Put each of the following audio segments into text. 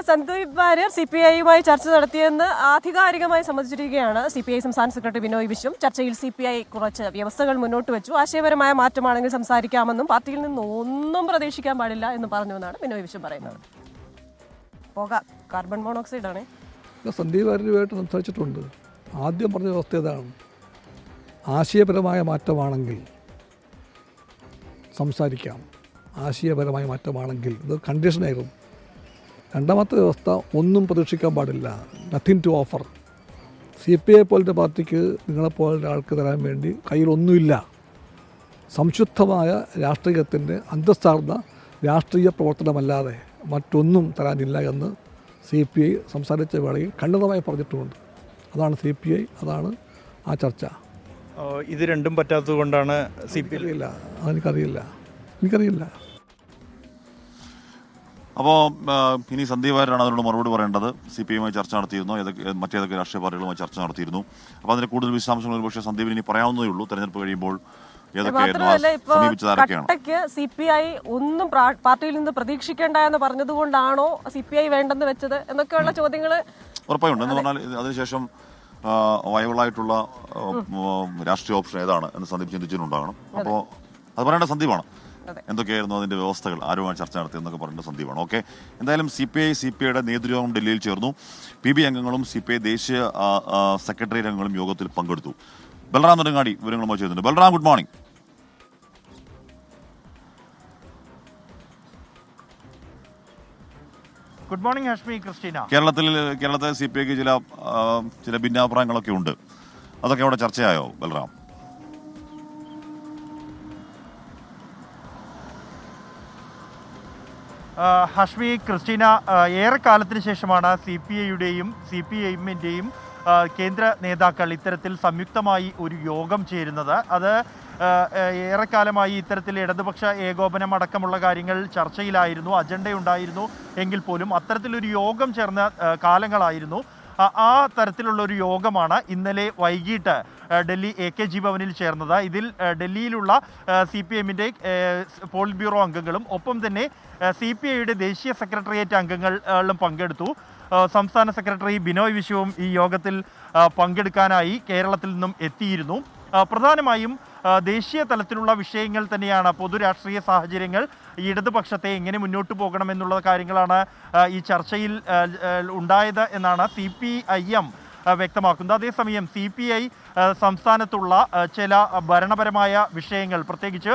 സന്ദീപ് വാര്യർ CPI-യുമായി ചർച്ച നടത്തിയെന്ന് ആധികാരികമായി സമ്മതിച്ചിരിക്കുകയാണ്. CPI സംസ്ഥാന സെക്രട്ടറി ബിനോയ് വിശ്വം ചർച്ചയിൽ CPI കുറച്ച് വ്യവസ്ഥകൾ മുന്നോട്ട് വെച്ചു. ആശയപരമായ മാറ്റമാണെങ്കിൽ സംസാരിക്കാമെന്നും പാർട്ടിയിൽ നിന്ന് ഒന്നും പ്രതീക്ഷിക്കാൻ പാടില്ല എന്ന് പറഞ്ഞുവെന്നാണ് ബിനോയ് വിശ്വം പറയുന്നത്. കാർബൺ മോണോക്സൈഡ് ആണ്. സന്ദീപ് വാര്യരുമായിട്ട് സംസാരിച്ചിട്ടുണ്ട്. ആദ്യം പറഞ്ഞ വ്യവസ്ഥ ഇതാണ്, ആശയപരമായ മാറ്റമാണെങ്കിൽ സംസാരിക്കാം. ആശയപരമായ മാറ്റമാണെങ്കിൽ ഇത് കണ്ടീഷനായിരുന്നു. രണ്ടാമത്തെ വ്യവസ്ഥ, ഒന്നും പ്രതീക്ഷിക്കാൻ പാടില്ല, നത്തിങ് ടു ഓഫർ. CPI പോലത്തെ പാർട്ടിക്ക് നിങ്ങളെപ്പോലത്തെ ആൾക്ക് തരാൻ വേണ്ടി കയ്യിലൊന്നുമില്ല. സംശുദ്ധമായ രാഷ്ട്രീയത്തിൻ്റെ അന്തസ്സാർന്ന രാഷ്ട്രീയ പ്രവർത്തനമല്ലാതെ മറ്റൊന്നും തരാനില്ല എന്ന് CPI സംസാരിച്ച വേളയിൽ ഖണ്ഡിതമായി പറഞ്ഞിട്ടുമുണ്ട്. അതാണ് CPI, അതാണ് ആ ചർച്ച. ഇത് രണ്ടും പറ്റാത്തത് കൊണ്ടാണ് CPI ഇല്ല, എനിക്കറിയില്ല. അപ്പോൾ ഇനി സന്ദീപ് വാര്യരാണ് അതിനോട് മറുപടി പറയേണ്ടത്. CPI-യുമായി ചർച്ച നടത്തിയിരുന്നു, മറ്റേതൊക്കെ രാഷ്ട്രീയ പാർട്ടികളുമായി ചർച്ച നടത്തിയിരുന്നു. അപ്പോൾ അതിന് കൂടുതൽ വിശദാംശങ്ങൾ പക്ഷേ സന്ദീപിന് ഇനി പറയാവുന്നതേ ഉള്ളൂ. തെരഞ്ഞെടുപ്പ് കഴിയുമ്പോൾ CPI ഒന്നും പാർട്ടിയിൽ നിന്ന് പ്രതീക്ഷിക്കേണ്ട എന്ന് പറഞ്ഞതുകൊണ്ടാണോ CPI വേണ്ടെന്ന് വെച്ചത് എന്നൊക്കെയുള്ള ചോദ്യങ്ങൾ ഉറപ്പായുണ്ട്. എന്ന് പറഞ്ഞാൽ അതിനുശേഷം വയബിളായിട്ടുള്ള രാഷ്ട്രീയ ഓപ്ഷൻ ഏതാണ് എന്ന് സന്ദീപ് ചിന്തിച്ചിട്ടുണ്ടാകണം. അപ്പോൾ അത് പറയേണ്ട സന്ദീപാണ്. എന്തൊക്കെയായിരുന്നു അതിന്റെ വ്യവസ്ഥകൾ, ആരുമായി ചർച്ച നടത്തിയെന്നൊക്കെ പറയേണ്ട സന്ദീപാണ്. ഓക്കെ, എന്തായാലും CPI-യുടെ നേതൃയോഗം ഡൽഹിയിൽ ചേർന്നു. PB അംഗങ്ങളും CPI ദേശീയ സെക്രട്ടേറിയറ്റ് അംഗങ്ങളും യോഗത്തിൽ പങ്കെടുത്തു. ബൽറാം നെടുങ്ങാടി വിവരങ്ങളുമായി ചേരുന്നുണ്ട്. Balram, good morning. Good morning Hashmi, Christina. കേരളത്തെ CPIക്ക് ചില ഭിന്നാഭിപ്രായങ്ങളൊക്കെ ഉണ്ട്. അതൊക്കെ അവിടെ ചർച്ചയായോ ബൽറാം? ഹാഷ്മി, ക്രിസ്റ്റീന, ഏറെക്കാലത്തിന് ശേഷമാണ് CPI-യുടെയും CPI-എമ്മിൻ്റെയും കേന്ദ്ര നേതാക്കൾ ഇത്തരത്തിൽ സംയുക്തമായി ഒരു യോഗം ചേരുന്നത്. അത് ഏറെക്കാലമായി ഇത്തരത്തിൽ ഇടതുപക്ഷ ഏകോപനം അടക്കമുള്ള കാര്യങ്ങൾ ചർച്ചയിലായിരുന്നു, അജണ്ടയുണ്ടായിരുന്നു എങ്കിൽ പോലും അത്തരത്തിലൊരു യോഗം ചേർന്ന കാലങ്ങളായിരുന്നു. ആ തരത്തിലുള്ളൊരു യോഗമാണ് ഇന്നലെ വൈകിട്ട് ഡൽഹി AKG ഭവനിൽ ചേർന്നത്. ഇതിൽ ഡൽഹിയിലുള്ള CPI-എമ്മിൻ്റെ പോളിറ്റ് ബ്യൂറോ അംഗങ്ങളും ഒപ്പം തന്നെ CPI-യുടെ ദേശീയ സെക്രട്ടേറിയറ്റ് അംഗങ്ങളും പങ്കെടുത്തു. സംസ്ഥാന സെക്രട്ടറി ബിനോയ് വിശ്വവും ഈ യോഗത്തിൽ പങ്കെടുക്കാനായി കേരളത്തിൽ നിന്നും എത്തിയിരുന്നു. പ്രധാനമായും ദേശീയ തലത്തിലുള്ള വിഷയങ്ങൾ തന്നെയാണ്, പൊതു രാഷ്ട്രീയ സാഹചര്യങ്ങൾ, ഇടതുപക്ഷത്തെ എങ്ങനെ മുന്നോട്ട് പോകണമെന്നുള്ള കാര്യങ്ങളാണ് ഈ ചർച്ചയിൽ ഉണ്ടായത് എന്നാണ് CPI-എം വ്യക്തമാക്കുന്നത്. അതേസമയം CPI സംസ്ഥാനത്തുള്ള ചില ഭരണപരമായ വിഷയങ്ങൾ, പ്രത്യേകിച്ച്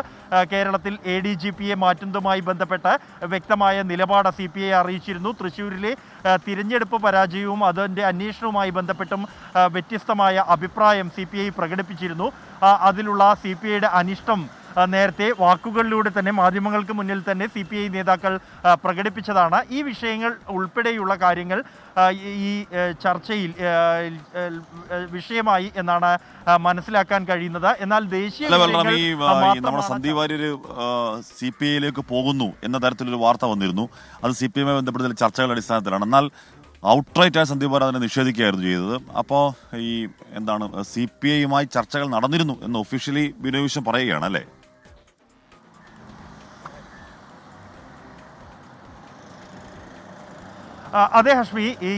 കേരളത്തിൽ ADGP-യെ മാറ്റുന്നതുമായി ബന്ധപ്പെട്ട് വ്യക്തമായ നിലപാട് CPI അറിയിച്ചിരുന്നു. തൃശ്ശൂരിലെ തിരഞ്ഞെടുപ്പ് പരാജയവും അതിൻ്റെ അന്വേഷണവുമായി ബന്ധപ്പെട്ടും വ്യത്യസ്തമായ അഭിപ്രായം CPI പ്രകടിപ്പിച്ചിരുന്നു. അതിലുള്ള CPI-യുടെ അനിഷ്ടം നേരത്തെ വാക്കുകളിലൂടെ തന്നെ മാധ്യമങ്ങൾക്ക് മുന്നിൽ തന്നെ CPI നേതാക്കൾ പ്രകടിപ്പിച്ചതാണ്. ഈ വിഷയങ്ങൾ ഉൾപ്പെടെയുള്ള കാര്യങ്ങൾ ഈ ചർച്ചയിൽ വിഷയമായി എന്നാണ് മനസ്സിലാക്കാൻ കഴിയുന്നത്. എന്നാൽ ദേശീയ നമ്മുടെ സന്ദീപ് വാര്യർ CPI-യിലേക്ക് പോകുന്നു എന്ന തരത്തിലൊരു വാർത്ത വന്നിരുന്നു. അത് CPI-യുമായി ബന്ധപ്പെട്ട ചർച്ചകളുടെ അടിസ്ഥാനത്തിലാണ്. എന്നാൽ ഔട്ട്റൈറ്റായി സന്ദീപ് വാര്യർ അതിനെ നിഷേധിക്കുകയായിരുന്നു ചെയ്തത്. അപ്പോൾ ഈ എന്താണ്, CPI-യുമായി ചർച്ചകൾ നടന്നിരുന്നു എന്ന് ഒഫീഷ്യലി ബിനോയ് വിശ്വം പറയുകയാണ് അല്ലേ? അതെ ഹാഷ്മി, ഈ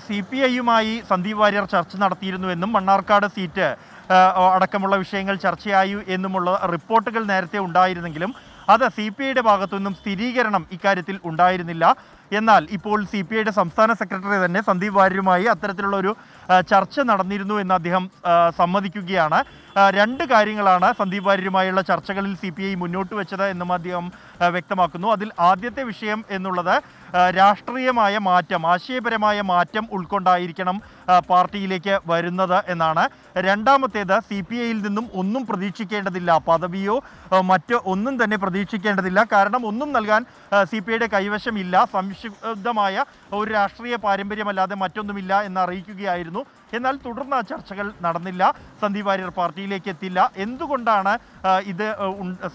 CPI-യുമായി സന്ദീപ് വാര്യർ ചർച്ച നടത്തിയിരുന്നുവെന്നും മണ്ണാർക്കാട് സീറ്റ് അടക്കമുള്ള വിഷയങ്ങൾ ചർച്ചയായി എന്നുമുള്ള റിപ്പോർട്ടുകൾ നേരത്തെ ഉണ്ടായിരുന്നെങ്കിലും അത് CPI-യുടെ ഭാഗത്തു നിന്നും സ്ഥിരീകരണം ഇക്കാര്യത്തിൽ ഉണ്ടായിരുന്നില്ല. എന്നാൽ ഇപ്പോൾ CPI-യുടെ സംസ്ഥാന സെക്രട്ടറി തന്നെ സന്ദീപ് വാര്യരുമായി അത്തരത്തിലുള്ള ഒരു ചർച്ച നടന്നിരുന്നു എന്ന് അദ്ദേഹം സമ്മതിക്കുകയാണ്. രണ്ട് കാര്യങ്ങളാണ് സന്ദീപ് വാര്യരുമായുള്ള ചർച്ചകളിൽ CPI മുന്നോട്ട് വെച്ചത് എന്നും അദ്ദേഹം വ്യക്തമാക്കുന്നു. അതിൽ ആദ്യത്തെ വിഷയം എന്നുള്ളത് രാഷ്ട്രീയമായ മാറ്റം, ആശയപരമായ മാറ്റം ഉൾക്കൊണ്ടായിരിക്കണം പാർട്ടിയിലേക്ക് വരുന്നത് എന്നാണ്. രണ്ടാമത്തേത് CPI-യിൽ നിന്നും ഒന്നും പ്രതീക്ഷിക്കേണ്ടതില്ല, പദവിയോ മറ്റോ ഒന്നും തന്നെ പ്രതീക്ഷിക്കേണ്ടതില്ല. കാരണം ഒന്നും നൽകാൻ CPI-യുടെ കൈവശമില്ല, സംശുദ്ധമായ ഒരു രാഷ്ട്രീയ പാരമ്പര്യമല്ലാതെ മറ്റൊന്നുമില്ല എന്ന് അറിയിക്കുകയായിരുന്നു. എന്നാൽ തുടർന്ന് ആ ചർച്ചകൾ നടന്നില്ല. സന്ദീപ് വാര്യർ പാർട്ടിയിലേക്ക് എത്തില്ല. എന്തുകൊണ്ടാണ് ഇത്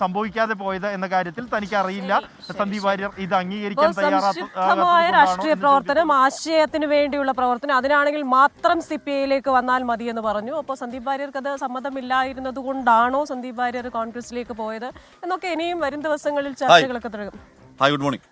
സംഭവിക്കാതെ പോയത് എന്ന കാര്യത്തിൽ തനിക്ക് അറിയില്ല. സന്ദീപ് വാര്യർ ഇത് അംഗീകരിക്കാൻ തയ്യാറായ രാഷ്ട്രീയ പ്രവർത്തനം, ആശയത്തിന് വേണ്ടിയുള്ള പ്രവർത്തനം, അതിനാണെങ്കിൽ മാത്രം CPI-യിലേക്ക് വന്നാൽ മതി എന്ന് പറഞ്ഞു. അപ്പോൾ സന്ദീപ് വാര്യർക്ക് അത് സമ്മതമില്ലായിരുന്നത് കൊണ്ടാണോ സന്ദീപ് വാര്യർ കോൺഗ്രസിലേക്ക് പോയത് എന്നൊക്കെ ഇനിയും വരും ദിവസങ്ങളിൽ ചർച്ചകളൊക്കെ തുടങ്ങും. Hi, good morning.